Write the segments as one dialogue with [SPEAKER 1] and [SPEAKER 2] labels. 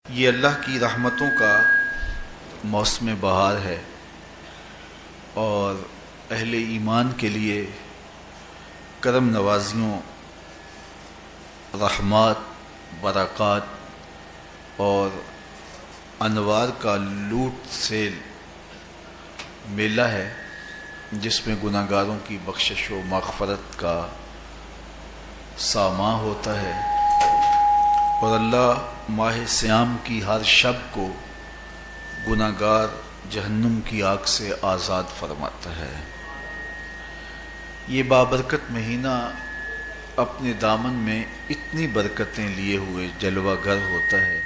[SPEAKER 1] یہ اللہ کی رحمتوں کا موسم بہار ہے اور اہل ایمان کے لیے کرم نوازیوں، رحمات، برکات اور انوار کا لوٹ سیل میلہ ہے، جس میں گناہگاروں کی بخشش و مغفرت کا ساماں ہوتا ہے اور اللہ ماہ صیام کی ہر شب کو گناہگار جہنم کی آگ سے آزاد فرماتا ہے۔ یہ بابرکت مہینہ اپنے دامن میں اتنی برکتیں لیے ہوئے جلوہ گر ہوتا ہے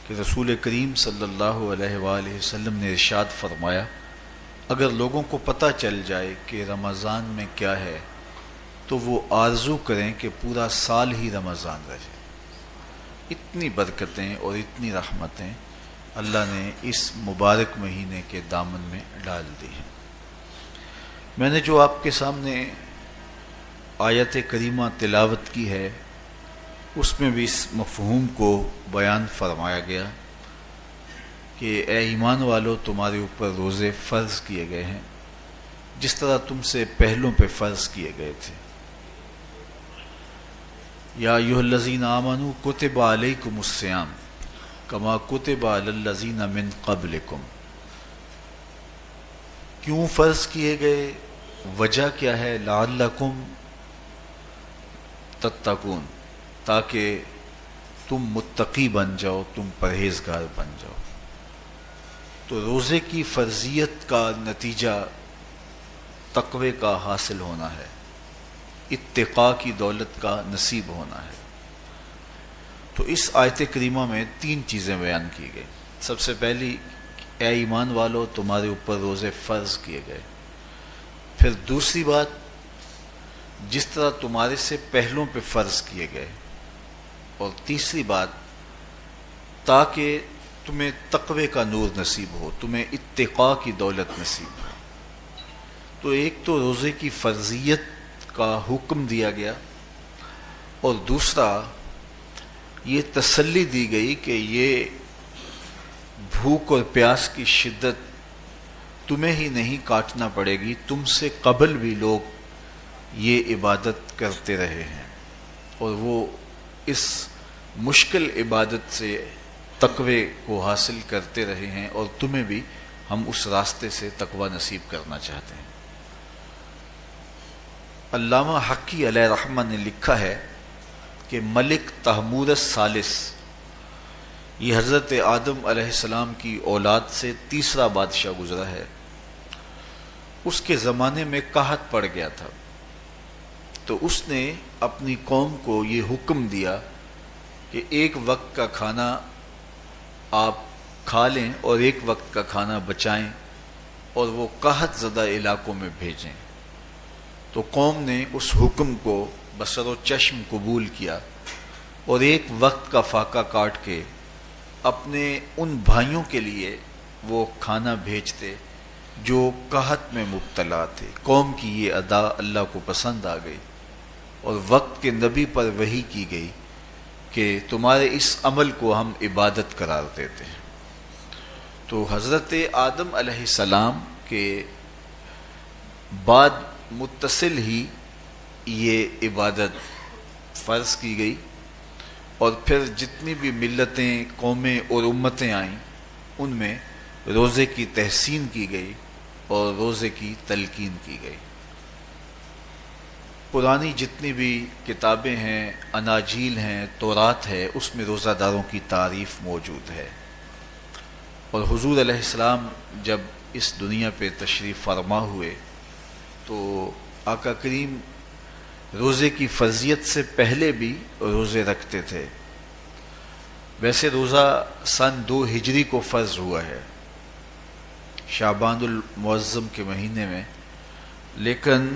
[SPEAKER 1] کہ رسول کریم صلی اللہ علیہ وآلہ وسلم نے ارشاد فرمایا، اگر لوگوں کو پتہ چل جائے کہ رمضان میں کیا ہے تو وہ آرزو کریں کہ پورا سال ہی رمضان رہے۔ اتنی برکتیں اور اتنی رحمتیں اللہ نے اس مبارک مہینے کے دامن میں ڈال دی ہیں۔ میں نے جو آپ کے سامنے آیت کریمہ تلاوت کی ہے، اس میں بھی اس مفہوم کو بیان فرمایا گیا کہ اے ایمان والو، تمہارے اوپر روزے فرض کیے گئے ہیں جس طرح تم سے پہلوں پہ فرض کیے گئے تھے۔ یا ایھا الذین آمنوا کتب علیکم الصیام کما کتب علی الذین من قبلکم۔ کیوں فرض کیے گئے؟ وجہ کیا ہے؟ لعلکم تتقون، تاکہ تم متقی بن جاؤ، تم پرہیزگار بن جاؤ۔ تو روزے کی فرضیت کا نتیجہ تقوی کا حاصل ہونا ہے، اتقاء کی دولت کا نصیب ہونا ہے۔ تو اس آیت کریمہ میں تین چیزیں بیان کی گئی۔ سب سے پہلی، اے ایمان والو، تمہارے اوپر روزے فرض کیے گئے۔ پھر دوسری بات، جس طرح تمہارے سے پہلوں پہ فرض کیے گئے۔ اور تیسری بات، تاکہ تمہیں تقوی کا نور نصیب ہو، تمہیں اتقاء کی دولت نصیب ہو۔ تو ایک تو روزے کی فرضیت کا حکم دیا گیا، اور دوسرا یہ تسلی دی گئی کہ یہ بھوک اور پیاس کی شدت تمہیں ہی نہیں کاٹنا پڑے گی، تم سے قبل بھی لوگ یہ عبادت کرتے رہے ہیں اور وہ اس مشکل عبادت سے تقوی کو حاصل کرتے رہے ہیں، اور تمہیں بھی ہم اس راستے سے تقوی نصیب کرنا چاہتے ہیں۔ علامہ حقی علیہ رحمہ نے لکھا ہے کہ ملک تحمور الثالث، یہ حضرت آدم علیہ السلام کی اولاد سے تیسرا بادشاہ گزرا ہے، اس کے زمانے میں قحط پڑ گیا تھا، تو اس نے اپنی قوم کو یہ حکم دیا کہ ایک وقت کا کھانا آپ کھا لیں اور ایک وقت کا کھانا بچائیں اور وہ قحط زدہ علاقوں میں بھیجیں۔ تو قوم نے اس حکم کو بصر و چشم قبول کیا اور ایک وقت کا فاقہ کاٹ کے اپنے ان بھائیوں کے لیے وہ کھانا بھیجتے جو قحط میں مبتلا تھے۔ قوم کی یہ ادا اللہ کو پسند آ گئی اور وقت کے نبی پر وحی کی گئی کہ تمہارے اس عمل کو ہم عبادت قرار دیتے ہیں۔ تو حضرت آدم علیہ السلام کے بعد متصل ہی یہ عبادت فرض کی گئی، اور پھر جتنی بھی ملتیں، قومیں اور امتیں آئیں، ان میں روزے کی تحسین کی گئی اور روزے کی تلقین کی گئی۔ پرانی جتنی بھی کتابیں ہیں، اناجیل ہیں، تورات ہے، اس میں روزہ داروں کی تعریف موجود ہے۔ اور حضور علیہ السلام جب اس دنیا پہ تشریف فرما ہوئے تو آقا کریم روزے کی فرضیت سے پہلے بھی روزے رکھتے تھے۔ ویسے روزہ سن 2 ہجری کو فرض ہوا ہے، شعبان المعظم کے مہینے میں، لیکن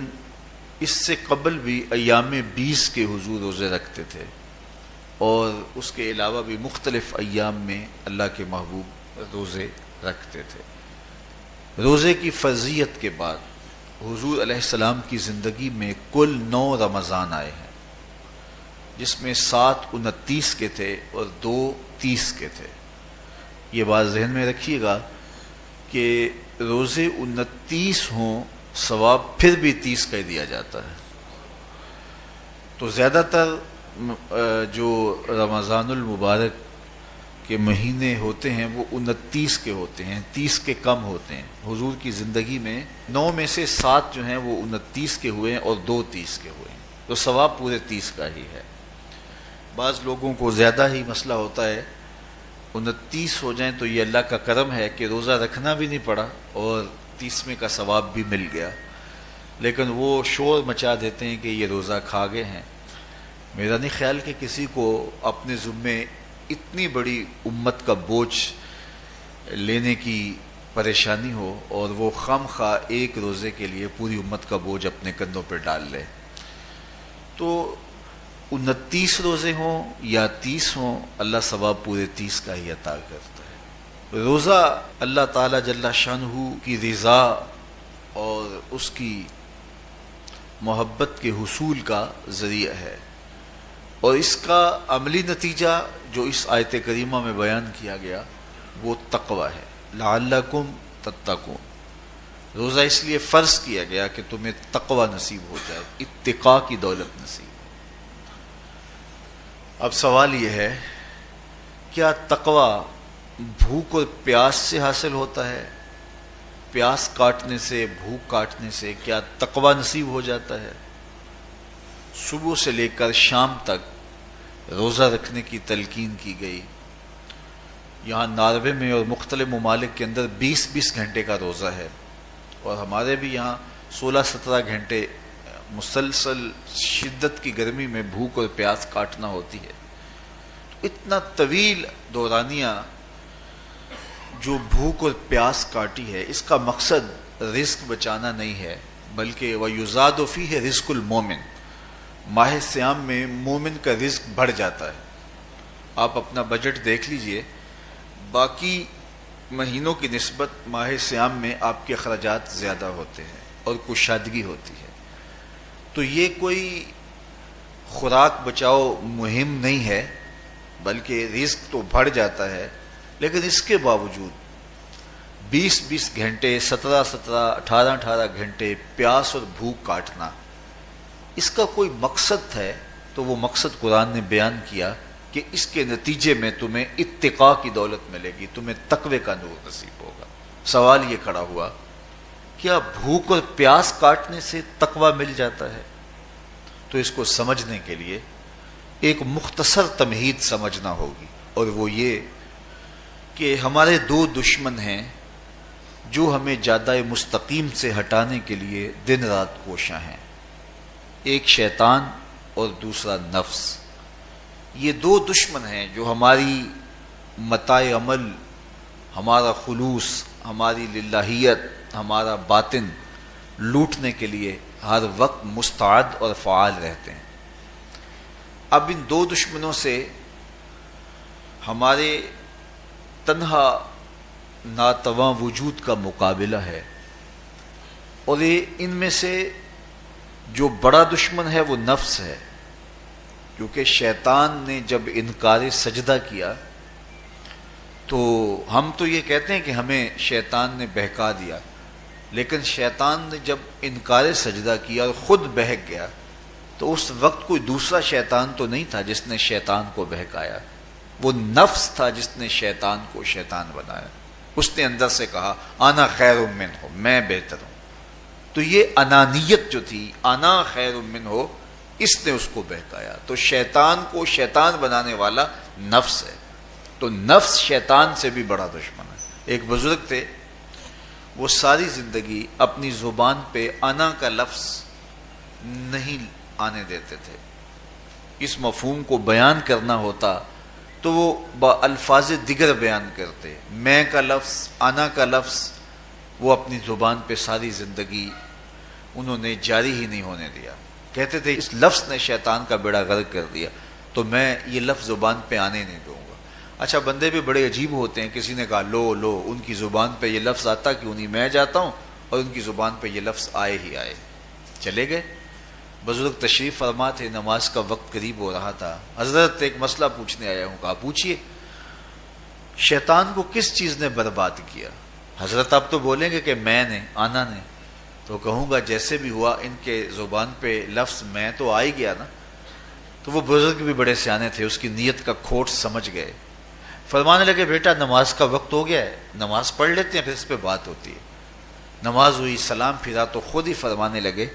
[SPEAKER 1] اس سے قبل بھی ایام 20 کے حضور روزے رکھتے تھے، اور اس کے علاوہ بھی مختلف ایام میں اللہ کے محبوب روزے رکھتے تھے۔ روزے کی فرضیت کے بعد حضور علیہ السلام کی زندگی میں کل 9 رمضان آئے ہیں، جس میں 7 29 کے تھے اور 2 30 کے تھے۔ یہ بات ذہن میں رکھیے گا کہ روزے 29 ہوں ثواب پھر بھی 30 کا ہی دیا جاتا ہے. تو زیادہ تر جو رمضان المبارک کے مہینے ہوتے ہیں وہ 29 کے ہوتے ہیں، 30 کے کم ہوتے ہیں. حضور کی زندگی میں 9 میں سے 7 جو ہیں وہ 29 کے ہوئے ہیں اور 2 30 کے ہوئے ہیں، تو ثواب پورے 30 کا ہی ہے. بعض لوگوں کو زیادہ ہی مسئلہ ہوتا ہے، 29 ہو جائیں تو یہ اللہ کا کرم ہے کہ روزہ رکھنا بھی نہیں پڑا اور 30ویں کا ثواب بھی مل گیا، لیکن وہ شور مچا دیتے ہیں کہ یہ روزہ کھا گئے ہیں. میرا نہیں خیال کہ کسی کو اپنے ذمے اتنی بڑی امت کا بوجھ لینے کی پریشانی ہو اور وہ خام خواہ ایک روزے کے لیے پوری امت کا بوجھ اپنے کندھوں پہ ڈال لے. تو 29 روزے ہوں یا 30 ہوں، اللہ ثواب پورے 30 کا ہی عطا کرتا ہے. روزہ اللہ تعالی جل شانہ کی رضا اور اس کی محبت کے حصول کا ذریعہ ہے، اور اس کا عملی نتیجہ جو اس آیت کریمہ میں بیان کیا گیا وہ تقوی ہے. لعلکم تتقون. روزہ اس لیے فرض کیا گیا کہ تمہیں تقوی نصیب ہو جائے، اتقاء کی دولت نصیب. اب سوال یہ ہے، کیا تقوی بھوک اور پیاس سے حاصل ہوتا ہے؟ پیاس کاٹنے سے، بھوک کاٹنے سے کیا تقوی نصیب ہو جاتا ہے؟ صبح سے لے کر شام تک روزہ رکھنے کی تلقین کی گئی. یہاں ناروے میں اور مختلف ممالک کے اندر 20-20 گھنٹے کا روزہ ہے، اور ہمارے بھی یہاں 16-17 گھنٹے مسلسل شدت کی گرمی میں بھوک اور پیاس کاٹنا ہوتی ہے. اتنا طویل دورانیہ جو بھوک اور پیاس کاٹی ہے، اس کا مقصد رزق بچانا نہیں ہے، بلکہ وَيُزَادُ فِيهِ رِزْقُ الْمُؤْمِنِ. ماہ سیام میں مومن کا رزق بڑھ جاتا ہے. آپ اپنا بجٹ دیکھ لیجئے، باقی مہینوں کی نسبت ماہ سیام میں آپ کے اخراجات زیادہ ہوتے ہیں اور کشادگی ہوتی ہے. تو یہ کوئی خوراک بچاؤ مہم نہیں ہے، بلکہ رزق تو بڑھ جاتا ہے، لیکن اس کے باوجود 20-20 گھنٹے، 17-17، 18-18 گھنٹے پیاس اور بھوک کاٹنا، اس کا کوئی مقصد ہے تو وہ مقصد قرآن نے بیان کیا کہ اس کے نتیجے میں تمہیں اتقاء کی دولت ملے گی، تمہیں تقوی کا نور نصیب ہوگا. سوال یہ کھڑا ہوا، کیا بھوک اور پیاس کاٹنے سے تقوی مل جاتا ہے؟ تو اس کو سمجھنے کے لیے ایک مختصر تمہید سمجھنا ہوگی، اور وہ یہ کہ ہمارے 2 دشمن ہیں جو ہمیں جادہ مستقیم سے ہٹانے کے لیے دن رات کوشاں ہیں. ایک شیطان اور دوسرا نفس. یہ 2 دشمن ہیں جو ہماری متاع عمل، ہمارا خلوص، ہماری للہیت، ہمارا باطن لوٹنے کے لیے ہر وقت مستعد اور فعال رہتے ہیں. اب ان 2 دشمنوں سے ہمارے تنہا ناتواں وجود کا مقابلہ ہے، اور ان میں سے جو بڑا دشمن ہے وہ نفس ہے، کیونکہ شیطان نے جب انکار سجدہ کیا تو ہم تو یہ کہتے ہیں کہ ہمیں شیطان نے بہکا دیا، لیکن شیطان نے جب انکار سجدہ کیا اور خود بہک گیا تو اس وقت کوئی دوسرا شیطان تو نہیں تھا جس نے شیطان کو بہکایا، وہ نفس تھا جس نے شیطان کو شیطان بنایا. اس نے اندر سے کہا انا خیر منہ، میں بہتر ہوں. تو یہ انانیت جو تھی، انا خیر منہ، اس نے اس کو بہکایا. تو شیطان کو شیطان بنانے والا نفس ہے، تو نفس شیطان سے بھی بڑا دشمن ہے. ایک بزرگ تھے، وہ ساری زندگی اپنی زبان پہ انا کا لفظ نہیں آنے دیتے تھے. اس مفہوم کو بیان کرنا ہوتا تو وہ با الفاظ دیگر بیان کرتے. میں کا لفظ، انا کا لفظ وہ اپنی زبان پہ ساری زندگی انہوں نے جاری ہی نہیں ہونے دیا. کہتے تھے اس لفظ نے شیطان کا بیڑا غرق کر دیا، تو میں یہ لفظ زبان پہ آنے نہیں دوں گا. اچھا، بندے بھی بڑے عجیب ہوتے ہیں. کسی نے کہا لو لو، ان کی زبان پہ یہ لفظ آتا کیوں نہیں، میں جاتا ہوں اور ان کی زبان پہ یہ لفظ آئے ہی آئے. چلے گئے. بزرگ تشریف فرما تھے، نماز کا وقت قریب ہو رہا تھا. حضرت ایک مسئلہ پوچھنے آیا ہوں. کہا پوچھئے. شیطان کو کس چیز نے برباد کیا؟ حضرت آپ تو بولیں گے کہ میں نے، آنا نے، تو کہوں گا جیسے بھی ہوا ان کے زبان پہ لفظ میں تو آ ہی گیا نا. تو وہ بزرگ بھی بڑے سیانے تھے، اس کی نیت کا کھوٹ سمجھ گئے. فرمانے لگے بیٹا نماز کا وقت ہو گیا ہے، نماز پڑھ لیتے ہیں پھر اس پہ بات ہوتی ہے. نماز ہوئی، سلام پھرا تو خود ہی فرمانے لگے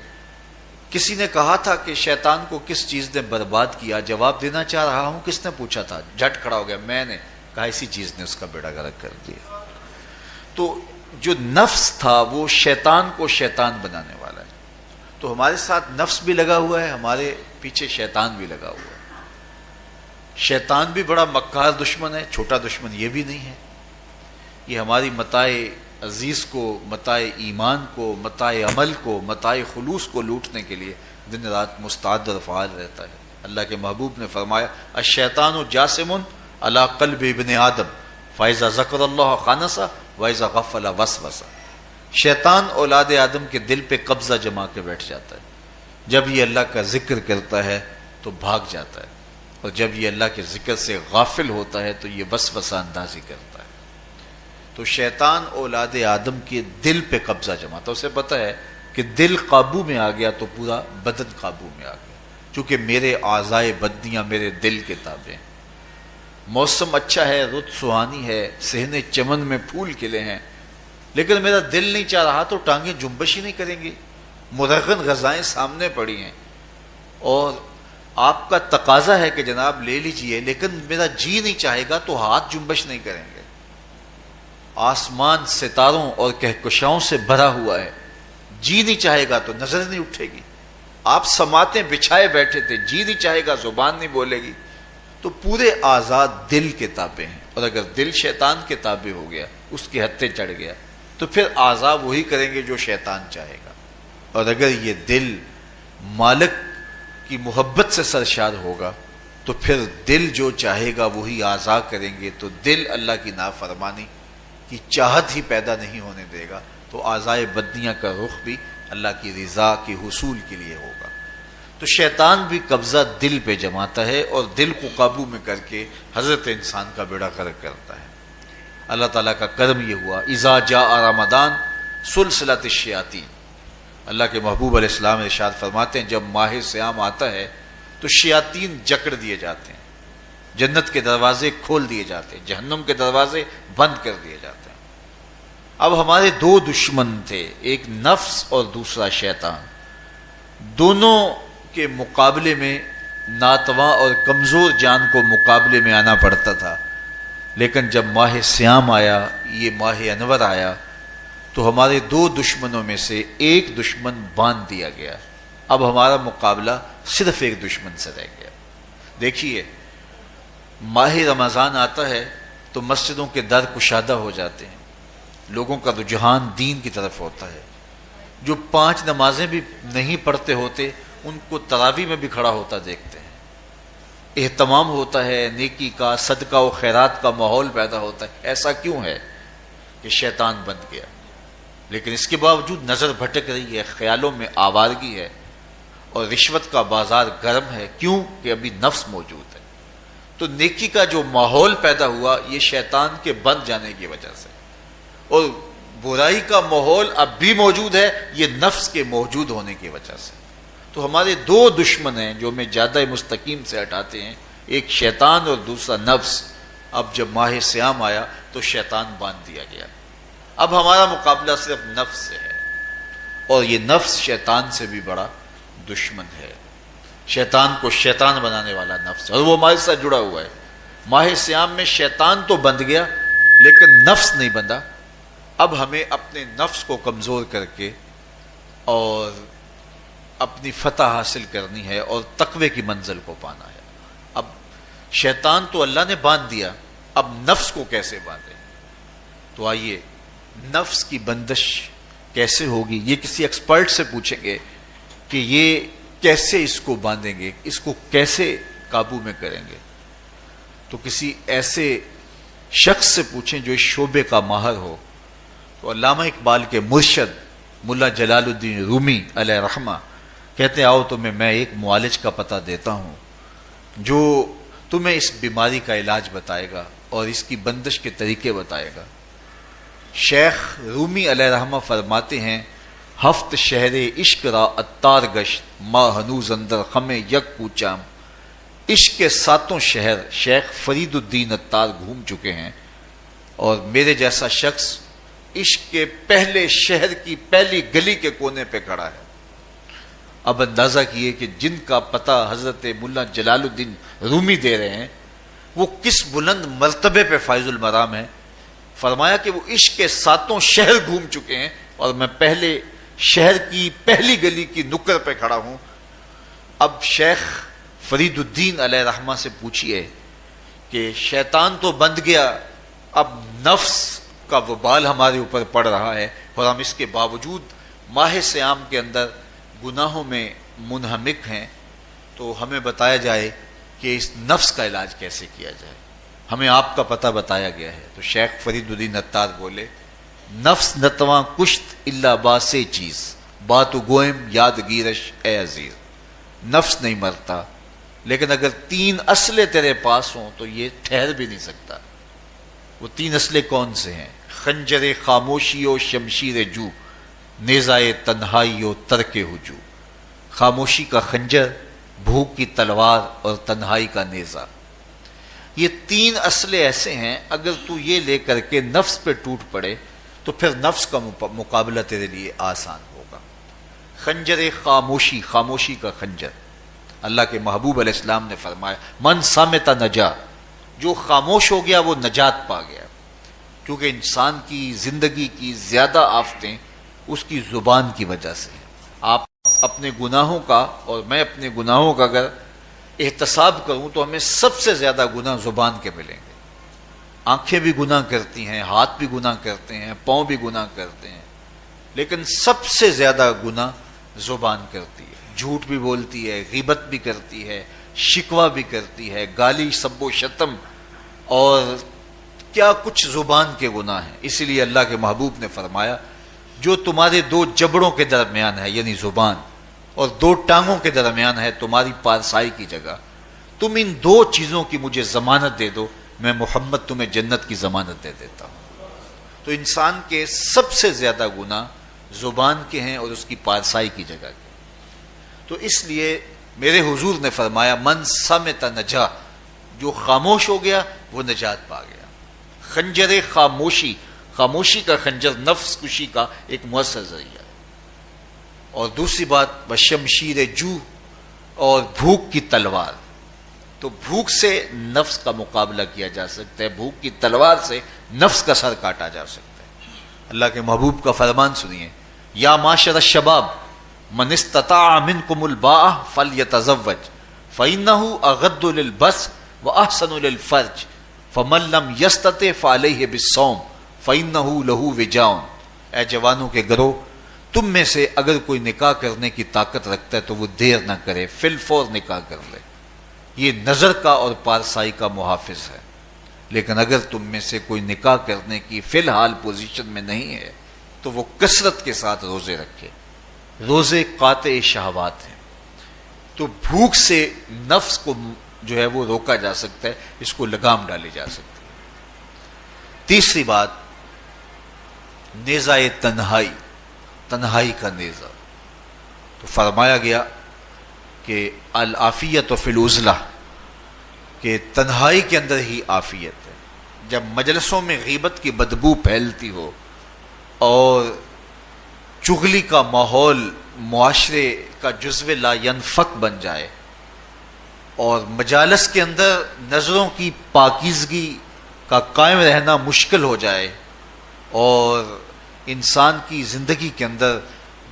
[SPEAKER 1] کسی نے کہا تھا کہ شیطان کو کس چیز نے برباد کیا، جواب دینا چاہ رہا ہوں کس نے پوچھا تھا، جھٹ کھڑا ہو گیا میں نے. کہا اسی چیز نے اس کا بیڑا غرق کر دیا. تو جو نفس تھا وہ شیطان کو شیطان بنانے والا ہے. تو ہمارے ساتھ نفس بھی لگا ہوا ہے، ہمارے پیچھے شیطان بھی لگا ہوا ہے. شیطان بھی بڑا مکار دشمن ہے، چھوٹا دشمن یہ بھی نہیں ہے. یہ ہماری متاع عزیز کو، متاع ایمان کو، متاع عمل کو، متاع خلوص کو لوٹنے کے لیے دن رات مستعد اور فعال رہتا ہے. اللہ کے محبوب نے فرمایا الشیطان جاسم علی قلب ابن آدم فاذا ذکر اللہ خانسہ واذا غفل وسوسہ. شیطان اولاد آدم کے دل پہ قبضہ جما کے بیٹھ جاتا ہے. جب یہ اللہ کا ذکر کرتا ہے تو بھاگ جاتا ہے، اور جب یہ اللہ کے ذکر سے غافل ہوتا ہے تو یہ وسوسہ اندازی کرتا ہے. تو شیطان اولاد آدم کے دل پہ قبضہ جماتا. اسے پتہ ہے کہ دل قابو میں آ گیا تو پورا بدن قابو میں آ گیا، چونکہ میرے اعضائے بدنیاں میرے دل کے تابع ہیں. موسم اچھا ہے، رت سہانی ہے، صحن چمن میں پھول کھلے ہیں، لیکن میرا دل نہیں چاہ رہا تو ٹانگیں جنبش ہی نہیں کریں گی. مرغن غذائیں سامنے پڑی ہیں اور آپ کا تقاضا ہے کہ جناب لے لیجئے، لیکن میرا جی نہیں چاہے گا تو ہاتھ جنبش نہیں کریں گے. آسمان ستاروں اور کہکشاؤں سے بھرا ہوا ہے، جی نہیں چاہے گا تو نظر نہیں اٹھے گی. آپ سماعتیں بچھائے بیٹھے تھے، جی نہیں چاہے گا زبان نہیں بولے گی. تو پورے آزاد دل کے تابع ہیں، اور اگر دل شیطان کے تابع ہو گیا، اس کے ہتھے چڑھ گیا، تو پھر اعضاء وہی کریں گے جو شیطان چاہے گا. اور اگر یہ دل مالک کی محبت سے سرشار ہوگا تو پھر دل جو چاہے گا وہی اعضاء کریں گے. تو دل اللہ کی نافرمانی کی چاہت ہی پیدا نہیں ہونے دے گا، تو اعضاء بدنیاں کا رخ بھی اللہ کی رضا کے حصول کے لیے ہوگا. تو شیطان بھی قبضہ دل پہ جماتا ہے اور دل کو قابو میں کر کے حضرت انسان کا بیڑا غرق کرتا ہے. اللہ تعالیٰ کا کرم یہ ہوا اذا جاء رمضان سلسلۃ الشیاطین. اللہ کے محبوب علیہ السلام ارشاد فرماتے ہیں جب ماہ صیام آتا ہے تو شیاطین جکڑ دیے جاتے ہیں، جنت کے دروازے کھول دیے جاتے ہیں، جہنم کے دروازے بند کر دیے جاتے ہیں. اب ہمارے دو دشمن تھے، ایک نفس اور دوسرا شیطان. دونوں کے مقابلے میں ناتواں اور کمزور جان کو مقابلے میں آنا پڑتا تھا. لیکن جب ماہ صیام آیا، یہ ماہ انور آیا، تو ہمارے دو دشمنوں میں سے ایک دشمن باندھ دیا گیا. اب ہمارا مقابلہ صرف ایک دشمن سے رہ گیا. دیکھیے ماہ رمضان آتا ہے تو مسجدوں کے در کشادہ ہو جاتے ہیں، لوگوں کا رجحان دین کی طرف ہوتا ہے. جو 5 نمازیں بھی نہیں پڑھتے ہوتے ان کو تراویح میں بھی کھڑا ہوتا دیکھتے ہیں. اہتمام ہوتا ہے، نیکی کا، صدقہ و خیرات کا ماحول پیدا ہوتا ہے. ایسا کیوں ہے کہ شیطان بند گیا؟ لیکن اس کے باوجود نظر بھٹک رہی ہے، خیالوں میں آوارگی ہے، اور رشوت کا بازار گرم ہے. کیوں؟ کہ ابھی نفس موجود ہے. تو نیکی کا جو ماحول پیدا ہوا یہ شیطان کے بند جانے کی وجہ سے، اور برائی کا ماحول اب بھی موجود ہے یہ نفس کے موجود ہونے کی وجہ سے. تو ہمارے دو دشمن ہیں جو ہمیں جادہ مستقیم سے ہٹاتے ہیں، ایک شیطان اور دوسرا نفس. اب جب ماہ صیام آیا تو شیطان باندھ دیا گیا. اب ہمارا مقابلہ صرف نفس سے ہے، اور یہ نفس شیطان سے بھی بڑا دشمن ہے. شیطان کو شیطان بنانے والا نفس، اور وہ ہمارے ساتھ جڑا ہوا ہے. ماہ صیام میں شیطان تو بند گیا لیکن نفس نہیں بندھا. اب ہمیں اپنے نفس کو کمزور کر کے اور اپنی فتح حاصل کرنی ہے اور تقوی کی منزل کو پانا ہے. اب شیطان تو اللہ نے باندھ دیا، اب نفس کو کیسے باندھے؟ تو آئیے نفس کی بندش کیسے ہوگی یہ کسی ایکسپرٹ سے پوچھیں گے کہ یہ کیسے اس کو باندھیں گے، اس کو کیسے قابو میں کریں گے. تو کسی ایسے شخص سے پوچھیں جو اس شعبے کا ماہر ہو. تو علامہ اقبال کے مرشد ملا جلال الدین رومی علیہ رحمہ کہتے ہیں آؤ تمہیں میں ایک معالج کا پتہ دیتا ہوں جو تمہیں اس بیماری کا علاج بتائے گا اور اس کی بندش کے طریقے بتائے گا۔ شیخ رومی علیہ رحمہ فرماتے ہیں ہفت شہر عشق را اتار گشت ما ہنوز اندر خم یک کوچام۔ عشق کے 7 شہر شیخ فرید الدین اتار گھوم چکے ہیں، اور میرے جیسا شخص عشق کے پہلے شہر کی پہلی گلی کے کونے پہ کھڑا ہے۔ اب اندازہ کیے کہ جن کا پتہ حضرت ملا جلال الدین رومی دے رہے ہیں وہ کس بلند مرتبے پہ فائز المرام ہے۔ فرمایا کہ وہ عشق کے 7 شہر گھوم چکے ہیں اور میں پہلے شہر کی پہلی گلی کی نکر پہ کھڑا ہوں۔ اب شیخ فرید الدین علیہ رحمہ سے پوچھئے کہ شیطان تو بند گیا، اب نفس کا وبال ہمارے اوپر پڑ رہا ہے اور ہم اس کے باوجود ماہ صیام کے اندر گناہوں میں منہمک ہیں، تو ہمیں بتایا جائے کہ اس نفس کا علاج کیسے کیا جائے، ہمیں آپ کا پتہ بتایا گیا ہے۔ تو شیخ فرید الدین اتار بولے نفس نتواں کشت الا باسے چیز بات گوئم یاد گیرش اے عزیز۔ نفس نہیں مرتا، لیکن اگر 3 اسلحے تیرے پاس ہوں تو یہ ٹھہر بھی نہیں سکتا۔ وہ 3 اسلحے کون سے ہیں؟ خنجر خاموشی و شمشیر جو، نیزائے تنہائی و ترک ہجو۔ خاموشی کا خنجر، بھوک کی تلوار اور تنہائی کا نیزہ، یہ 3 اسلحے ایسے ہیں اگر تو یہ لے کر کے نفس پہ ٹوٹ پڑے تو پھر نفس کا مقابلہ تیرے لیے آسان ہوگا۔ خنجر خاموشی، خاموشی کا خنجر، اللہ کے محبوب علیہ السلام نے فرمایا من صامت نجا، جو خاموش ہو گیا وہ نجات پا گیا، کیونکہ انسان کی زندگی کی زیادہ آفتیں اس کی زبان کی وجہ سے ہیں۔ آپ اپنے گناہوں کا اور میں اپنے گناہوں کا اگر احتساب کروں تو ہمیں سب سے زیادہ گناہ زبان کے ملیں گے۔ آنکھیں بھی گناہ کرتی ہیں، ہاتھ بھی گناہ کرتے ہیں، پاؤں بھی گناہ کرتے ہیں، لیکن سب سے زیادہ گناہ زبان کرتی ہے۔ جھوٹ بھی بولتی ہے، غیبت بھی کرتی ہے، شکوہ بھی کرتی ہے، گالی سب و شتم اور کیا کچھ زبان کے گناہ ہیں۔ اسی لیے اللہ کے محبوب نے فرمایا جو تمہارے 2 جبڑوں کے درمیان ہے یعنی زبان اور 2 ٹانگوں کے درمیان ہے تمہاری پارسائی کی جگہ، تم ان 2 چیزوں کی مجھے ضمانت دے دو، میں محمد تمہیں جنت کی ضمانت دے دیتا ہوں۔ تو انسان کے سب سے زیادہ گناہ زبان کے ہیں اور اس کی پارسائی کی جگہ کے۔ تو اس لیے میرے حضور نے فرمایا من صمت نجا، جو خاموش ہو گیا وہ نجات پا گیا۔ خنجر خاموشی، خاموشی کا خنجر نفس کشی کا ایک مؤثر ذریعہ ہے۔ اور دوسری بات بشمشیر جو، اور بھوک کی تلوار، تو بھوک سے نفس کا مقابلہ کیا جا سکتا ہے، بھوک کی تلوار سے نفس کا سر کاٹا جا سکتا ہے۔ اللہ کے محبوب کا فرمان سنیے یا معاشر الشباب من استطاع منکم الباء فلیتزوج فإنہ اغض للبصر واحسن للفرج فمن لم یستطع فعلیہ بالصوم فإنہ لہ وجاء۔ اے جوانوں کے گروہ، تم میں سے اگر کوئی نکاح کرنے کی طاقت رکھتا ہے تو وہ دیر نہ کرے، فی الفور نکاح کر لے، یہ نظر کا اور پارسائی کا محافظ ہے۔ لیکن اگر تم میں سے کوئی نکاح کرنے کی فی الحال پوزیشن میں نہیں ہے تو وہ کثرت کے ساتھ روزے رکھے۔ روزے قاطع شہوات ہیں، تو بھوک سے نفس کو جو ہے وہ روکا جا سکتا ہے، اس کو لگام ڈالی جا سکتی ہے۔ تیسری بات نیزہ تنہائی، تنہائی کا نیزہ، تو فرمایا گیا کہ العافیت فی العزلہ، کہ تنہائی کے اندر ہی عافیت ہے۔ جب مجلسوں میں غیبت کی بدبو پھیلتی ہو اور چغلی کا ماحول معاشرے کا جزو لا ینفک بن جائے اور مجالس کے اندر نظروں کی پاکیزگی کا قائم رہنا مشکل ہو جائے اور انسان کی زندگی کے اندر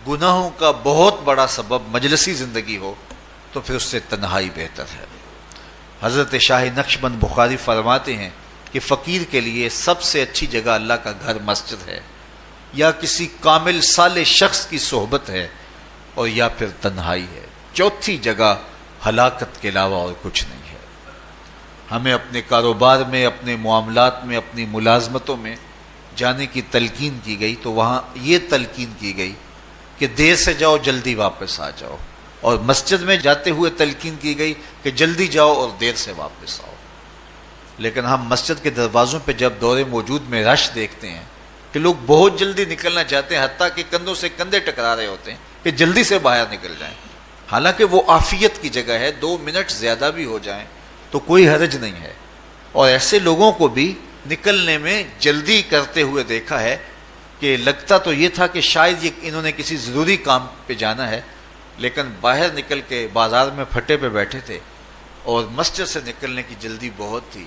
[SPEAKER 1] گناہوں کا بہت بڑا سبب مجلسی زندگی ہو تو پھر اس سے تنہائی بہتر ہے۔ حضرت شاہ نقشبند بخاری فرماتے ہیں کہ فقیر کے لیے سب سے اچھی جگہ اللہ کا گھر مسجد ہے، یا کسی کامل صالح شخص کی صحبت ہے، اور یا پھر تنہائی ہے۔ چوتھی جگہ ہلاکت کے علاوہ اور کچھ نہیں ہے۔ ہمیں اپنے کاروبار میں، اپنے معاملات میں، اپنی ملازمتوں میں جانے کی تلقین کی گئی تو وہاں یہ تلقین کی گئی کہ دیر سے جاؤ جلدی واپس آ جاؤ، اور مسجد میں جاتے ہوئے تلقین کی گئی کہ جلدی جاؤ اور دیر سے واپس آؤ۔ لیکن ہم مسجد کے دروازوں پہ جب دور موجود میں رش دیکھتے ہیں کہ لوگ بہت جلدی نکلنا چاہتے ہیں، حتیٰ کہ کندھوں سے کندھے ٹکرا رہے ہوتے ہیں کہ جلدی سے باہر نکل جائیں، حالانکہ وہ عافیت کی جگہ ہے، 2 منٹ زیادہ بھی ہو جائیں تو کوئی حرج نہیں ہے۔ اور ایسے لوگوں کو بھی نکلنے میں جلدی کرتے ہوئے دیکھا ہے کہ لگتا تو یہ تھا کہ شاید انہوں نے کسی ضروری کام پہ جانا ہے، لیکن باہر نکل کے بازار میں پھٹے پہ بیٹھے تھے اور مسجد سے نکلنے کی جلدی بہت تھی۔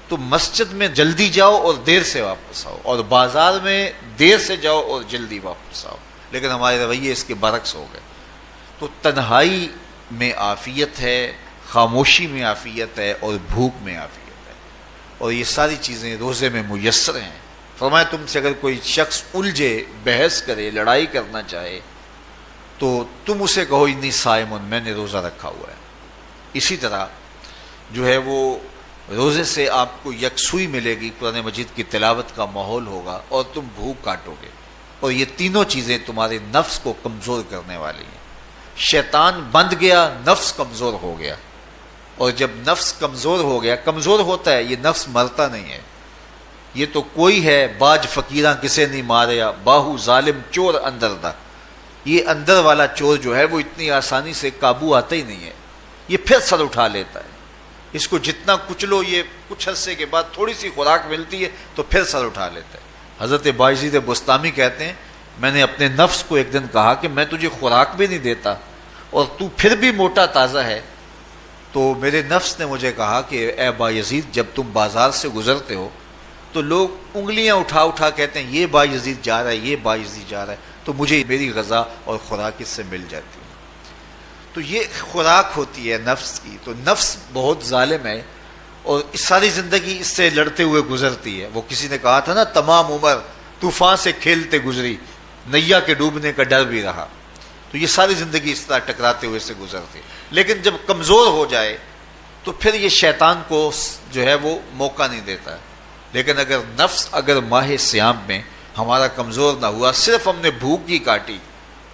[SPEAKER 1] تو مسجد میں جلدی جاؤ اور دیر سے واپس آؤ، اور بازار میں دیر سے جاؤ اور جلدی واپس آؤ، لیکن ہمارے رویے اس کے برعکس ہو گئے۔ تو تنہائی میں عافیت ہے، خاموشی میں عافیت ہے، اور بھوک میں عافیت ہے، اور یہ ساری چیزیں روزے میں میسر ہیں۔ فرمایا تم سے اگر کوئی شخص الجھے، بحث کرے، لڑائی کرنا چاہے تو تم اسے کہو انی صائم، میں نے روزہ رکھا ہوا ہے۔ اسی طرح جو ہے وہ روزے سے آپ کو یکسوئی ملے گی، قرآن مجید کی تلاوت کا ماحول ہوگا اور تم بھوک کاٹو گے، اور یہ تینوں چیزیں تمہارے نفس کو کمزور کرنے والی ہیں۔ شیطان بند گیا، نفس کمزور ہو گیا، اور جب نفس کمزور ہو گیا، کمزور ہوتا ہے، یہ نفس مرتا نہیں ہے۔ یہ تو کوئی ہے باج فقیراں کسے نہیں ماریا، باہو ظالم چور اندر دا، یہ اندر والا چور جو ہے وہ اتنی آسانی سے قابو آتا ہی نہیں ہے، یہ پھر سر اٹھا لیتا ہے۔ اس کو جتنا کچلو، یہ کچھ عرصے کے بعد تھوڑی سی خوراک ملتی ہے تو پھر سر اٹھا لیتا ہے۔ حضرت بایزید بستامی کہتے ہیں میں نے اپنے نفس کو ایک دن کہا کہ میں تجھے خوراک بھی نہیں دیتا اور تو پھر بھی موٹا تازہ ہے، تو میرے نفس نے مجھے کہا کہ اے بایزید جب تم بازار سے گزرتے ہو تو لوگ انگلیاں اٹھا اٹھا کہتے ہیں یہ بایزید جا رہا ہے، یہ بایزید جا رہا ہے، تو مجھے میری غذا اور خوراک اس سے مل جاتی ہے۔ تو یہ خوراک ہوتی ہے نفس کی۔ تو نفس بہت ظالم ہے اور ساری زندگی اس سے لڑتے ہوئے گزرتی ہے۔ وہ کسی نے کہا تھا نا تمام عمر طوفان سے کھیلتے گزری، نیا کے ڈوبنے کا ڈر بھی رہا۔ تو یہ ساری زندگی اس طرح ٹکراتے ہوئے سے گزرتی ہے، لیکن جب کمزور ہو جائے تو پھر یہ شیطان کو جو ہے وہ موقع نہیں دیتا ہے۔ لیکن اگر نفس اگر ماہ صیام میں ہمارا کمزور نہ ہوا، صرف ہم نے بھوک ہی کاٹی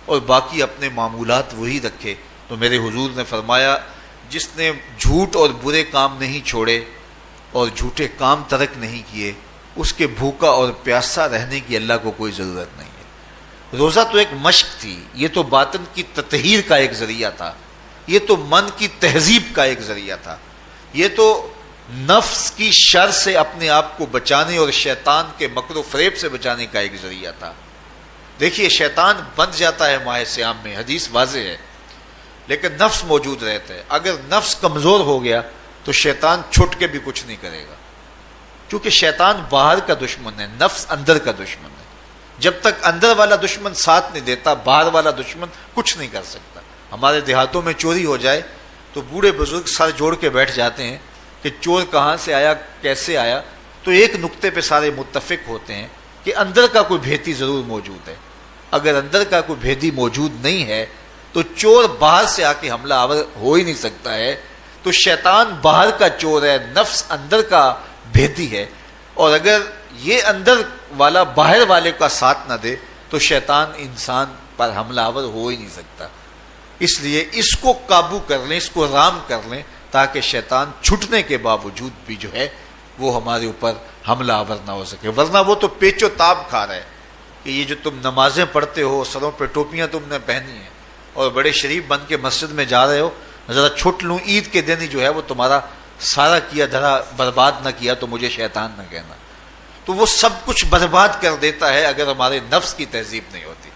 [SPEAKER 1] اور باقی اپنے معمولات وہی رکھے، تو میرے حضور نے فرمایا جس نے جھوٹ اور برے کام نہیں چھوڑے اور جھوٹے کام ترک نہیں کیے، اس کے بھوکا اور پیاسا رہنے کی اللہ کو کوئی ضرورت نہیں ہے۔ روزہ تو ایک مشق تھی، یہ تو باطن کی تطہیر کا ایک ذریعہ تھا، یہ تو من کی تہذیب کا ایک ذریعہ تھا، یہ تو نفس کی شر سے اپنے آپ کو بچانے اور شیطان کے مکر و فریب سے بچانے کا ایک ذریعہ تھا۔ دیکھیے شیطان بند جاتا ہے ماہ صیام میں، حدیث واضح ہے، لیکن نفس موجود رہتا ہے۔ اگر نفس کمزور ہو گیا تو شیطان چھٹ کے بھی کچھ نہیں کرے گا، کیونکہ شیطان باہر کا دشمن ہے، نفس اندر کا دشمن ہے۔ جب تک اندر والا دشمن ساتھ نہیں دیتا، باہر والا دشمن کچھ نہیں کر سکتا۔ ہمارے دیہاتوں میں چوری ہو جائے تو بوڑھے بزرگ سر جوڑ کے بیٹھ جاتے ہیں کہ چور کہاں سے آیا، کیسے آیا، تو ایک نقطے پہ سارے متفق ہوتے ہیں کہ اندر کا کوئی بھیتی ضرور موجود ہے۔ اگر اندر کا کوئی بھیتی موجود نہیں ہے تو چور باہر سے آ کے حملہ آور ہو ہی نہیں سکتا ہے۔ تو شیطان باہر کا چور ہے، نفس اندر کا بھیتی ہے، اور اگر یہ اندر والا باہر والے کا ساتھ نہ دے تو شیطان انسان پر حملہ آور ہو ہی نہیں سکتا۔ اس لیے اس کو قابو کر لیں، اس کو رام کر لیں، تاکہ شیطان چھٹنے کے باوجود بھی جو ہے وہ ہمارے اوپر حملہ آور نہ ہو سکے۔ ورنہ وہ تو پیچ و تاب کھا رہا ہے کہ یہ جو تم نمازیں پڑھتے ہو، سروں پہ ٹوپیاں تم نے پہنی ہیں اور بڑے شریف بن کے مسجد میں جا رہے ہو، ذرا چھٹ لوں عید کے دن ہی جو ہے وہ تمہارا سارا کیا دھرا برباد نہ کیا تو مجھے شیطان نہ کہنا۔ تو وہ سب کچھ برباد کر دیتا ہے اگر ہمارے نفس کی تہذیب نہیں ہوتی۔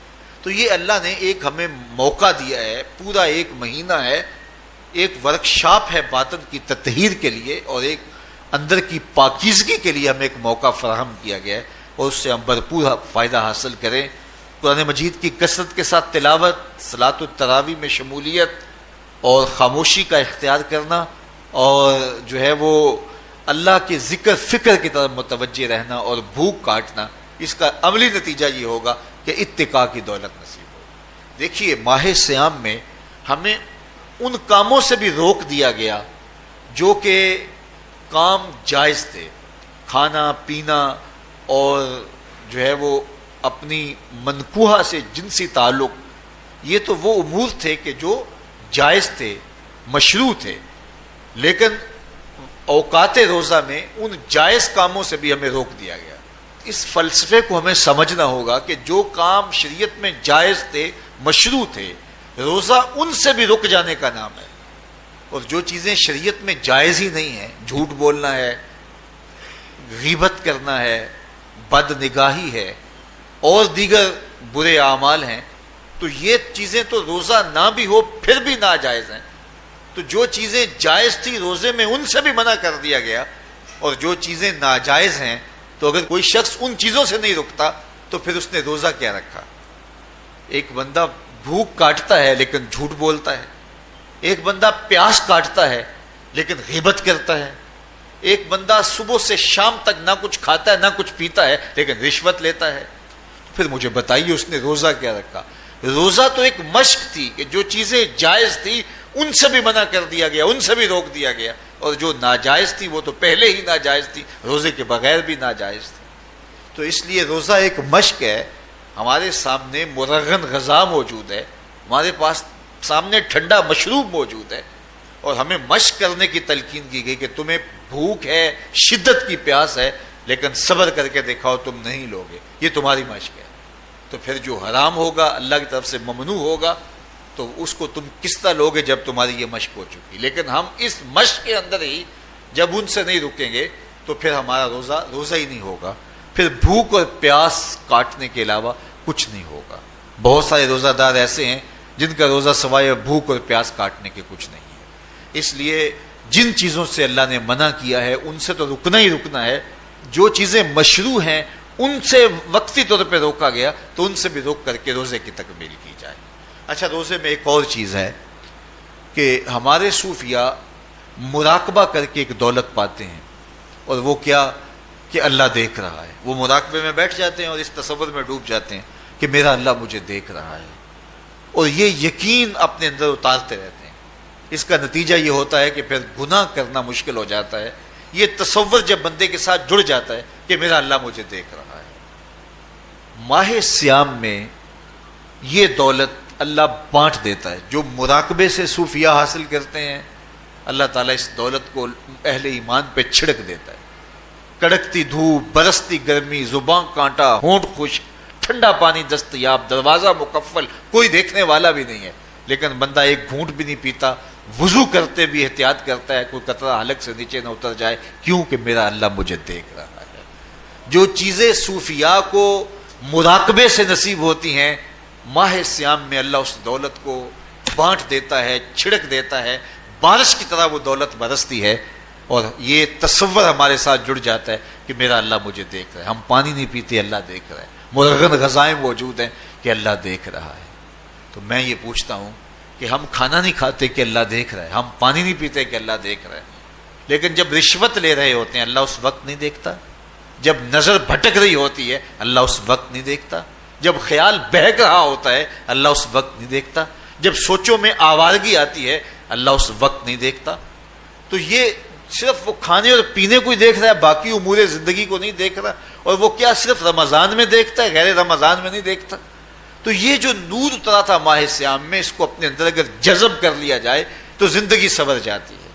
[SPEAKER 1] تو یہ اللہ نے ایک ہمیں موقع دیا ہے، پورا 1 مہینہ ہے، ایک ورکشاپ ہے باطن کی تطہیر کے لیے اور ایک اندر کی پاکیزگی کے لیے ہمیں ایک موقع فراہم کیا گیا ہے، اور اس سے ہم بھرپور فائدہ حاصل کریں۔ قرآن مجید کی کثرت کے ساتھ تلاوت، صلاۃ التراویح میں شمولیت اور خاموشی کا اختیار کرنا، اور جو ہے وہ اللہ کے ذکر فکر کی طرف متوجہ رہنا اور بھوک کاٹنا، اس کا عملی نتیجہ یہ ہوگا کہ اتقاء کی دولت نصیب ہوگی۔ دیکھیے ماہ صیام میں ہمیں ان کاموں سے بھی روک دیا گیا جو کہ کام جائز تھے، کھانا پینا اور جو ہے وہ اپنی منکوحہ سے جنسی تعلق، یہ تو وہ امور تھے کہ جو جائز تھے، مشروع تھے، لیکن اوقات روزہ میں ان جائز کاموں سے بھی ہمیں روک دیا گیا. اس فلسفے کو ہمیں سمجھنا ہوگا کہ جو کام شریعت میں جائز تھے، مشروع تھے، روزہ ان سے بھی رک جانے کا نام ہے. اور جو چیزیں شریعت میں جائز ہی نہیں ہیں، جھوٹ بولنا ہے، غیبت کرنا ہے، بد نگاہی ہے اور دیگر برے اعمال ہیں، تو یہ چیزیں تو روزہ نہ بھی ہو پھر بھی ناجائز ہیں. تو جو چیزیں جائز تھی روزے میں ان سے بھی منع کر دیا گیا، اور جو چیزیں ناجائز ہیں تو اگر کوئی شخص ان چیزوں سے نہیں رکتا تو پھر اس نے روزہ کیا رکھا. ایک بندہ بھوک کاٹتا ہے لیکن جھوٹ بولتا ہے، ایک بندہ پیاس کاٹتا ہے لیکن غیبت کرتا ہے، ایک بندہ صبح سے شام تک نہ کچھ کھاتا ہے نہ کچھ پیتا ہے لیکن رشوت لیتا ہے. پھر مجھے بتائیے اس نے روزہ کیا رکھا؟ روزہ تو ایک مشق تھی کہ جو چیزیں جائز تھی ان سے بھی منع کر دیا گیا، ان سے بھی روک دیا گیا، اور جو ناجائز تھی وہ تو پہلے ہی ناجائز تھی، روزے کے بغیر بھی ناجائز تھی. تو اس لیے روزہ ایک مشق ہے. ہمارے سامنے مرغن غذا موجود ہے، ہمارے پاس سامنے ٹھنڈا مشروب موجود ہے، اور ہمیں مشق کرنے کی تلقین کی گئی کہ تمہیں بھوک ہے، شدت کی پیاس ہے، لیکن صبر کر کے دکھاؤ تم نہیں لوگے، یہ تمہاری مشق ہے. تو پھر جو حرام ہوگا، اللہ کی طرف سے ممنوع ہوگا، تو اس کو تم کس طرح لوگے جب تمہاری یہ مشق ہو چکی. لیکن ہم اس مشق کے اندر ہی جب ان سے نہیں رکیں گے تو پھر ہمارا روزہ ہی نہیں ہوگا. پھر بھوک اور پیاس کاٹنے کے علاوہ کچھ نہیں ہوگا. بہت سارے روزہ دار ایسے ہیں جن کا روزہ سوائے بھوک اور پیاس کاٹنے کے کچھ نہیں ہے. اس لیے جن چیزوں سے اللہ نے منع کیا ہے ان سے تو رکنا ہی رکنا ہے. جو چیزیں مشروع ہیں ان سے وقتی طور پہ روکا گیا تو ان سے بھی روک کر کے روزے کی تکمیل کی جائے. اچھا، روزے میں ایک اور چیز ہے کہ ہمارے صوفیاء مراقبہ کر کے ایک دولت پاتے ہیں، اور وہ کیا کہ اللہ دیکھ رہا ہے. وہ مراقبے میں بیٹھ جاتے ہیں اور اس تصور میں ڈوب جاتے ہیں کہ میرا اللہ مجھے دیکھ رہا ہے، اور یہ یقین اپنے اندر اتارتے رہتے ہیں. اس کا نتیجہ یہ ہوتا ہے کہ پھر گناہ کرنا مشکل ہو جاتا ہے. یہ تصور جب بندے کے ساتھ جڑ جاتا ہے کہ میرا اللہ مجھے دیکھ رہا ہے. ماہ سیام میں یہ دولت اللہ بانٹ دیتا ہے. جو مراقبے سے صوفیاء حاصل کرتے ہیں، اللہ تعالیٰ اس دولت کو اہل ایمان پہ چھڑک دیتا ہے. کڑکتی دھوپ، برستی گرمی، زبان کانٹا، ہونٹ خشک، ٹھنڈا پانی دستیاب، دروازہ مکفل، کوئی دیکھنے والا بھی نہیں ہے، لیکن بندہ ایک گھونٹ بھی نہیں پیتا، وضو کرتے بھی احتیاط کرتا ہے کوئی قطرہ حلق سے نیچے نہ اتر جائے، کیوں کہ میرا اللہ مجھے دیکھ رہا ہے. جو چیزیں صوفیاء کو مراقبے سے نصیب ہوتی ہیں، ماہ سیام میں اللہ اس دولت کو بانٹ دیتا ہے، چھڑک دیتا ہے، بارش کی طرح وہ دولت برستی ہے، اور یہ تصور ہمارے ساتھ جڑ جاتا ہے کہ میرا اللہ مجھے دیکھ رہا ہے. ہم پانی نہیں پیتے، اللہ دیکھ رہا ہے. مرغن غذائیں موجود ہیں کہ اللہ دیکھ رہا ہے. تو میں یہ پوچھتا ہوں کہ ہم کھانا نہیں کھاتے کہ اللہ دیکھ رہا ہے، ہم پانی نہیں پیتے کہ اللہ دیکھ رہا ہے، لیکن جب رشوت لے رہے ہوتے ہیں اللہ اس وقت نہیں دیکھتا؟ جب نظر بھٹک رہی ہوتی ہے اللہ اس وقت نہیں دیکھتا؟ جب خیال بہک رہا ہوتا ہے اللہ اس وقت نہیں دیکھتا؟ جب سوچوں میں آوارگی آتی ہے اللہ اس وقت نہیں دیکھتا؟ تو یہ صرف وہ کھانے اور پینے کو ہی دیکھ رہا ہے، باقی امور زندگی کو نہیں دیکھ رہا. اور وہ کیا صرف رمضان میں دیکھتا ہے، غیر رمضان میں نہیں دیکھتا؟ تو یہ جو نور اترا تھا ماہ سیام میں، اس کو اپنے اندر اگر جذب کر لیا جائے تو زندگی سنور جاتی ہے.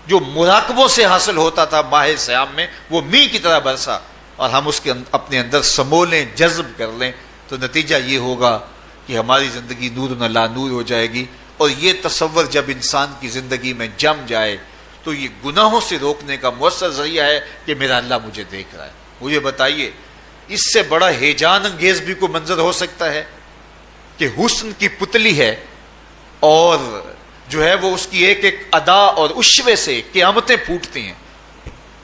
[SPEAKER 1] جو مراقبوں سے حاصل ہوتا تھا ماہ سیام میں، وہ میںہ کی طرح برسا، اور ہم اس کے اپنے اندر سمولیں، جذب کر لیں، تو نتیجہ یہ ہوگا کہ ہماری زندگی نور نہ لا نور ہو جائے گی. اور یہ تصور جب انسان کی زندگی میں جم جائے تو یہ گناہوں سے روکنے کا مؤثر ذریعہ ہے کہ میرا اللہ مجھے دیکھ رہا ہے. مجھے بتائیے اس سے بڑا ہیجان انگیز بھی کوئی منظر ہو سکتا ہے کہ حسن کی پتلی ہے، اور جو ہے وہ اس کی ایک ایک ادا اور اشوے سے قیامتیں پھوٹتی ہیں،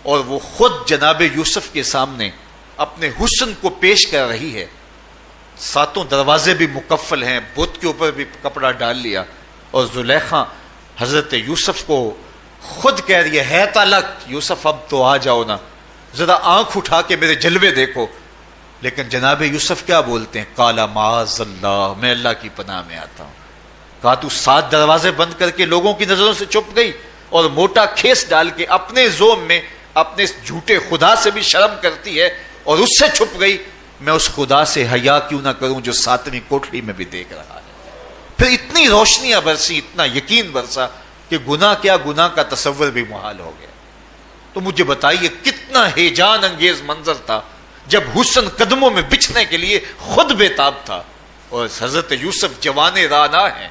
[SPEAKER 1] اور وہ خود جناب یوسف کے سامنے اپنے حسن کو پیش کر رہی ہے. 7 دروازے بھی مکفل ہیں، بت کے اوپر بھی کپڑا ڈال لیا، اور زلیخا حضرت یوسف کو خود کہہ رہی ہے تالک یوسف اب تو آ جاؤ نا، ذرا آنکھ اٹھا کے میرے جلوے دیکھو. لیکن جناب یوسف کیا بولتے ہیں؟ قال معاذ اللہ، میں اللہ کی پناہ میں آتا ہوں. کہا تو 7 دروازے بند کر کے لوگوں کی نظروں سے چھپ گئی، اور موٹا کھیس ڈال کے اپنے زوم میں اپنے جھوٹے خدا سے بھی شرم کرتی ہے اور اس سے چھپ گئی. میں اس خدا سے حیا کیوں نہ کروں جو 7ویں کوٹڑی میں بھی دیکھ رہا ہے. پھر اتنی روشنیاں برسی، اتنا یقین برسا کہ گناہ کیا، گناہ کا تصور بھی محال ہو گیا. تو مجھے بتائیے کتنا ہیجان انگیز منظر تھا جب حسن قدموں میں بچھنے کے لیے خود بےتاب تھا، اور حضرت یوسف جوان رانا ہیں،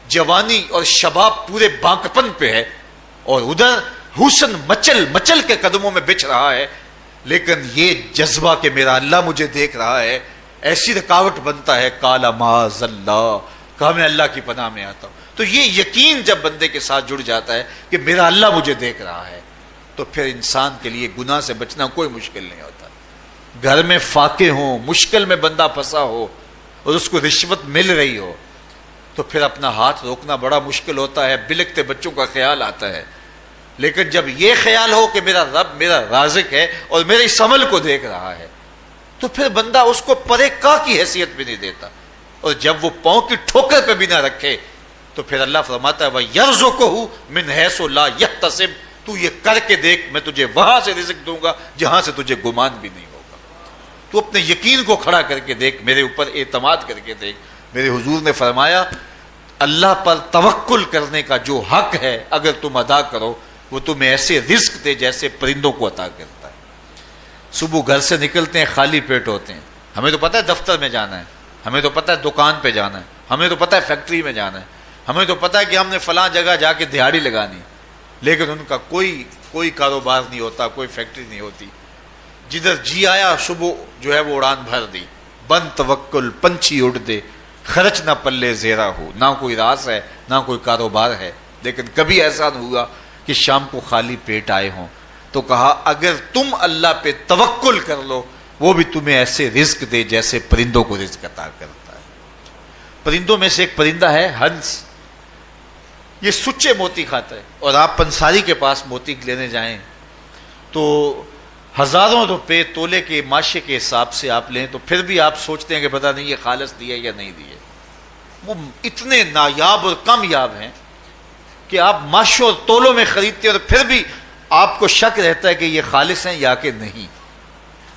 [SPEAKER 1] جوانی اور شباب پورے بانکپن پہ ہے، اور ادھر حسن مچل مچل کے قدموں میں بچھ رہا ہے، لیکن یہ جذبہ کہ میرا اللہ مجھے دیکھ رہا ہے ایسی رکاوٹ بنتا ہے، کالا معاذ اللہ، کہا میں اللہ کی پناہ میں آتا ہوں۔ تو یہ یقین جب بندے کے ساتھ جڑ جاتا ہے کہ میرا اللہ مجھے دیکھ رہا ہے، تو پھر انسان کے لیے گناہ سے بچنا کوئی مشکل نہیں ہوتا۔ گھر میں فاقے ہوں، مشکل میں بندہ پھنسا ہو اور اس کو رشوت مل رہی ہو، تو پھر اپنا ہاتھ روکنا بڑا مشکل ہوتا ہے، بلکتے بچوں کا خیال آتا ہے۔ لیکن جب یہ خیال ہو کہ میرا رب میرا رازق ہے اور میرے اس عمل کو دیکھ رہا ہے، تو پھر بندہ اس کو پرے کا کی حیثیت بھی نہیں دیتا، اور جب وہ پاؤں کی ٹھوکر پہ بھی نہ رکھے تو پھر اللہ فرماتا ہے وَيَرْزُقْهُ مِنْ حَيْثُ لَا يَحْتَسِبُ، تو یہ کر کے دیکھ میں تجھے وہاں سے رزق دوں گا جہاں سے تجھے گمان بھی نہیں ہوگا۔ تو اپنے یقین کو کھڑا کر کے دیکھ، میرے اوپر اعتماد کر کے دیکھ۔ میرے حضور نے فرمایا اللہ پر توکل کرنے کا جو حق ہے اگر تم ادا کرو، وہ تمہیں ایسے رزق دے جیسے پرندوں کو عطا کرتا ہے۔ صبح گھر سے نکلتے ہیں خالی پیٹ ہوتے ہیں، ہمیں تو پتہ ہے دفتر میں جانا ہے، ہمیں تو پتہ ہے دکان پہ جانا ہے، ہمیں تو پتہ ہے فیکٹری میں جانا ہے، ہمیں تو پتہ ہے کہ ہم نے فلاں جگہ جا کے دہاڑی لگانی، لیکن ان کا کوئی کاروبار نہیں ہوتا، کوئی فیکٹری نہیں ہوتی۔ جدھر جی آیا صبح جو ہے وہ اڑان بھر دی، بند توکل پنچھی اڑ دے، خرچ نہ پلے زیرا ہو، نہ کوئی راز ہے نہ کوئی کاروبار ہے، لیکن کبھی ایسا نہ ہوا کہ شام کو خالی پیٹ آئے ہوں۔ تو کہا اگر تم اللہ پہ توکل کر لو، وہ بھی تمہیں ایسے رزق دے جیسے پرندوں کو رزق عطا کرتا ہے۔ پرندوں میں سے ایک پرندہ ہے ہنس، یہ سچے موتی کھاتا ہے، اور آپ پنساری کے پاس موتی لینے جائیں تو ہزاروں روپے تولے کے ماشے کے حساب سے آپ لیں تو پھر بھی آپ سوچتے ہیں کہ پتہ نہیں یہ خالص دیے یا نہیں دیے۔ وہ اتنے نایاب اور کامیاب ہیں کہ آپ ماشوں اور تولوں میں خریدتے ہیں اور پھر بھی آپ کو شک رہتا ہے کہ یہ خالص ہیں یا کہ نہیں۔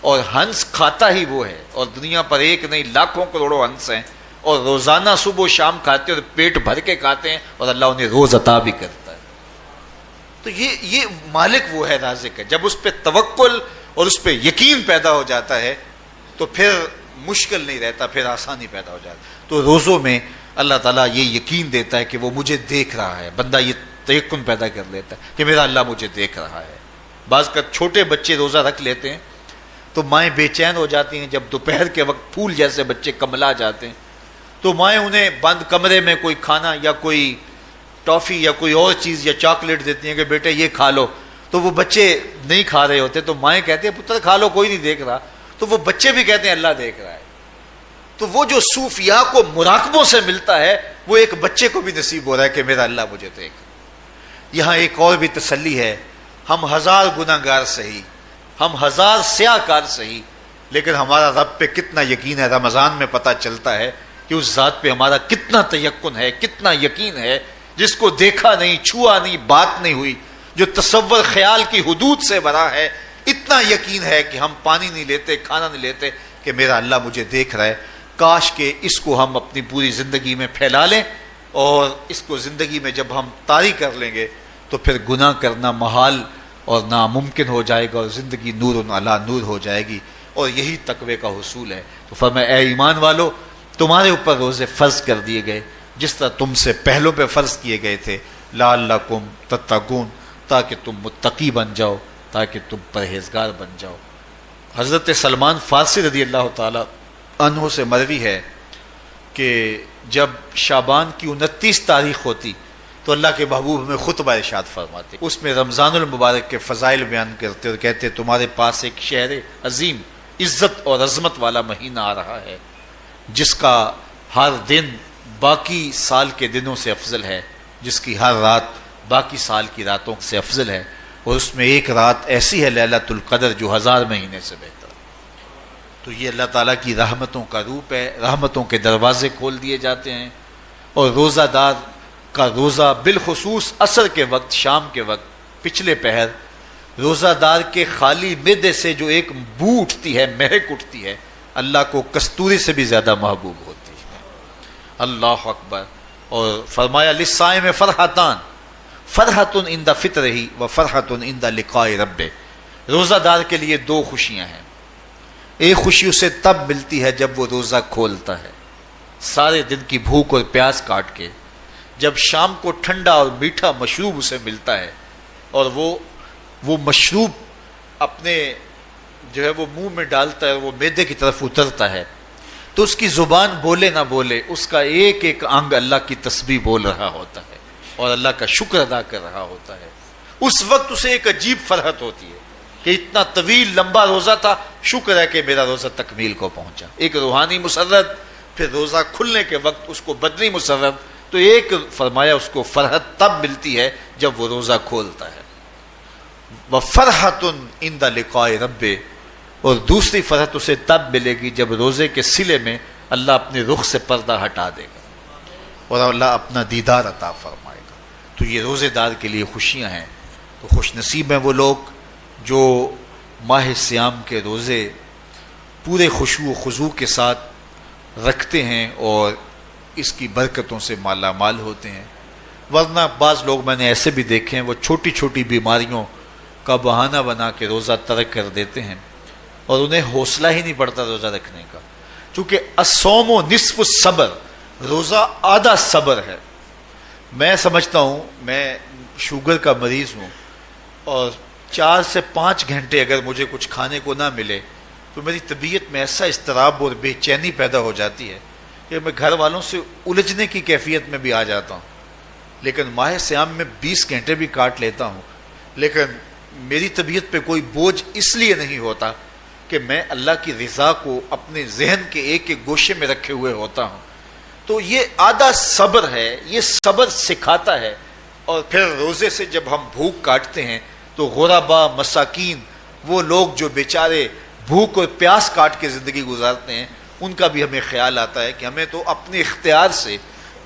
[SPEAKER 1] اور ہنس کھاتا ہی وہ ہے، اور دنیا پر ایک نہیں لاکھوں کروڑوں ہنس ہیں، اور روزانہ صبح و شام کھاتے ہیں اور پیٹ بھر کے کھاتے ہیں، اور اللہ انہیں روز عطا بھی کرتا ہے۔ تو یہ مالک وہ ہے، رازق ہے۔ جب اس پہ توکل اور اس پہ یقین پیدا ہو جاتا ہے تو پھر مشکل نہیں رہتا، پھر آسانی پیدا ہو جاتا ہے۔ تو روزوں میں اللہ تعالیٰ یہ یقین دیتا ہے کہ وہ مجھے دیکھ رہا ہے، بندہ یہ تیقن پیدا کر لیتا ہے کہ میرا اللہ مجھے دیکھ رہا ہے۔ بعض کا چھوٹے بچے روزہ رکھ لیتے ہیں تو مائیں بے چین ہو جاتی ہیں، جب دوپہر کے وقت پھول جیسے بچے کملا جاتے ہیں تو مائیں انہیں بند کمرے میں کوئی کھانا یا کوئی ٹافی یا کوئی اور چیز یا چاکلیٹ دیتی ہیں کہ بیٹے یہ کھا لو، تو وہ بچے نہیں کھا رہے ہوتے تو مائیں کہتے ہیں پتر کھا لو، کوئی نہیں دیکھ رہا، تو وہ بچے بھی کہتے ہیں اللہ دیکھ رہا ہے۔ تو وہ جو صوفیاء کو مراقبوں سے ملتا ہے وہ ایک بچے کو بھی نصیب ہو رہا ہے کہ میرا اللہ مجھے دیکھ۔ یہاں ایک اور بھی تسلی ہے، ہم ہزار گناہ گار سہی، ہم ہزار سیاہ کار سہی، لیکن ہمارا رب پہ کتنا یقین ہے رمضان میں پتہ چلتا ہے کہ اس ذات پہ ہمارا کتنا تیقن ہے، کتنا یقین ہے، جس کو دیکھا نہیں، چھوا نہیں، بات نہیں ہوئی، جو تصور خیال کی حدود سے بھرا ہے، اتنا یقین ہے کہ ہم پانی نہیں لیتے، کھانا نہیں لیتے کہ میرا اللہ مجھے دیکھ رہا ہے۔ کاش کہ اس کو ہم اپنی پوری زندگی میں پھیلا لیں، اور اس کو زندگی میں جب ہم طاری کر لیں گے تو پھر گناہ کرنا محال اور ناممکن ہو جائے گا، اور زندگی نور علی نور ہو جائے گی، اور یہی تقوی کا حصول ہے۔ تو فرمایا اے ایمان والو، تمہارے اوپر روزے فرض کر دیے گئے جس طرح تم سے پہلوں پہ فرض کیے گئے تھے، لعلکم تتقون، تاکہ تم متقی بن جاؤ، تاکہ تم پرہیزگار بن جاؤ۔ حضرت سلمان فارسی رضی اللہ تعالی عنہ سے مروی ہے کہ جب شعبان کی 29 تاریخ ہوتی تو اللہ کے محبوب ہمیں خطبہ ارشاد فرماتے، اس میں رمضان المبارک کے فضائل بیان کرتے اور کہتے تمہارے پاس ایک شہر عظیم عزت اور عظمت والا مہینہ آ رہا ہے، جس کا ہر دن باقی سال کے دنوں سے افضل ہے، جس کی ہر رات باقی سال کی راتوں سے افضل ہے، اور اس میں ایک رات ایسی ہے لیلۃ القدر جو 1000 مہینے سے بہتر۔ تو یہ اللہ تعالیٰ کی رحمتوں کا روپ ہے، رحمتوں کے دروازے کھول دیے جاتے ہیں، اور روزہ دار کا روزہ بالخصوص عصر کے وقت، شام کے وقت، پچھلے پہر، روزہ دار کے خالی معدے سے جو ایک بو اٹھتی ہے، مہک اٹھتی ہے، اللہ کو کستوری سے بھی زیادہ محبوب ہوتی ہے۔ اللہ اکبر۔ اور فرمایا للصائم فرحتان، فرحۃ عند فطرہ و فرحۃ عند لقاء ربہ. روزہ دار کے لیے دو خوشیاں ہیں. ایک خوشی اسے تب ملتی ہے جب وہ روزہ کھولتا ہے سارے دن کی بھوک اور پیاس کاٹ کے. جب شام کو ٹھنڈا اور میٹھا مشروب اسے ملتا ہے اور وہ مشروب اپنے جو ہے وہ منہ میں ڈالتا ہے، وہ معدے کی طرف اترتا ہے، تو اس کی زبان بولے نہ بولے اس کا ایک ایک انگ اللہ کی تسبیح بول رہا ہوتا ہے اور اللہ کا شکر ادا کر رہا ہوتا ہے. اس وقت اسے ایک عجیب فرحت ہوتی ہے کہ اتنا طویل لمبا روزہ تھا، شکر ہے کہ میرا روزہ تکمیل کو پہنچا. ایک روحانی مسرت، پھر روزہ کھلنے کے وقت اس کو بدنی مسرت. تو ایک فرمایا اس کو فرحت تب ملتی ہے جب وہ روزہ کھولتا ہے. وَفَرْحَةٌ عِنْدَ لِقَاءِ رَبِّهِ، اور دوسری فرحت اسے تب ملے گی جب روزے کے صلے میں اللہ اپنے رخ سے پردہ ہٹا دے گا اور اللہ اپنا دیدار عطا فرمائے گا. تو یہ روزے دار کے لیے خوشیاں ہیں. تو خوش نصیب ہیں وہ لوگ جو ماہ صیام کے روزے پورے خشوع و خضوع کے ساتھ رکھتے ہیں اور اس کی برکتوں سے مالا مال ہوتے ہیں. ورنہ بعض لوگ میں نے ایسے بھی دیکھے ہیں وہ چھوٹی چھوٹی بیماریوں کا بہانہ بنا کے روزہ ترک کر دیتے ہیں اور انہیں حوصلہ ہی نہیں پڑتا روزہ رکھنے کا. چونکہ الصوم نصف الصبر، روزہ آدھا صبر ہے. میں سمجھتا ہوں، میں شوگر کا مریض ہوں اور 4 سے 5 گھنٹے اگر مجھے کچھ کھانے کو نہ ملے تو میری طبیعت میں ایسا اضطراب اور بے چینی پیدا ہو جاتی ہے کہ میں گھر والوں سے الجھنے کی کیفیت میں بھی آ جاتا ہوں. لیکن ماہ صیام میں 20 گھنٹے بھی کاٹ لیتا ہوں، لیکن میری طبیعت پہ کوئی بوجھ اس لیے نہیں ہوتا کہ میں اللہ کی رضا کو اپنے ذہن کے ایک ایک گوشے میں رکھے ہوئے ہوتا ہوں. تو یہ آدھا صبر ہے، یہ صبر سکھاتا ہے. اور پھر روزے سے جب ہم بھوک کاٹتے ہیں تو غربا، مساکین، وہ لوگ جو بیچارے بھوک اور پیاس کاٹ کے زندگی گزارتے ہیں، ان کا بھی ہمیں خیال آتا ہے کہ ہمیں تو اپنے اختیار سے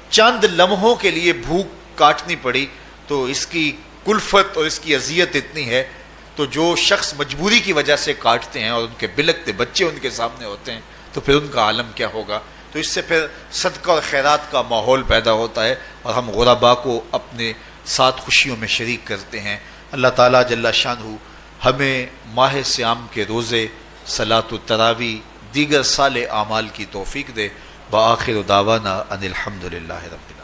[SPEAKER 1] چند لمحوں کے لیے بھوک کاٹنی پڑی تو اس کی کلفت اور اس کی اذیت اتنی ہے. تو جو شخص مجبوری کی وجہ سے کاٹتے ہیں اور ان کے بلکتے بچے ان کے سامنے ہوتے ہیں تو پھر ان کا عالم کیا ہوگا. تو اس سے پھر صدقہ اور خیرات کا ماحول پیدا ہوتا ہے اور ہم غربا کو اپنے ساتھ خوشیوں میں شریک کرتے ہیں. اللہ تعالیٰ جل شانہ ہمیں ماہ صیام کے روزے، صلاۃ التراویح، دیگر صالح اعمال کی توفیق دے. بآخر دعوانا ان الحمد للہ رب العالمین.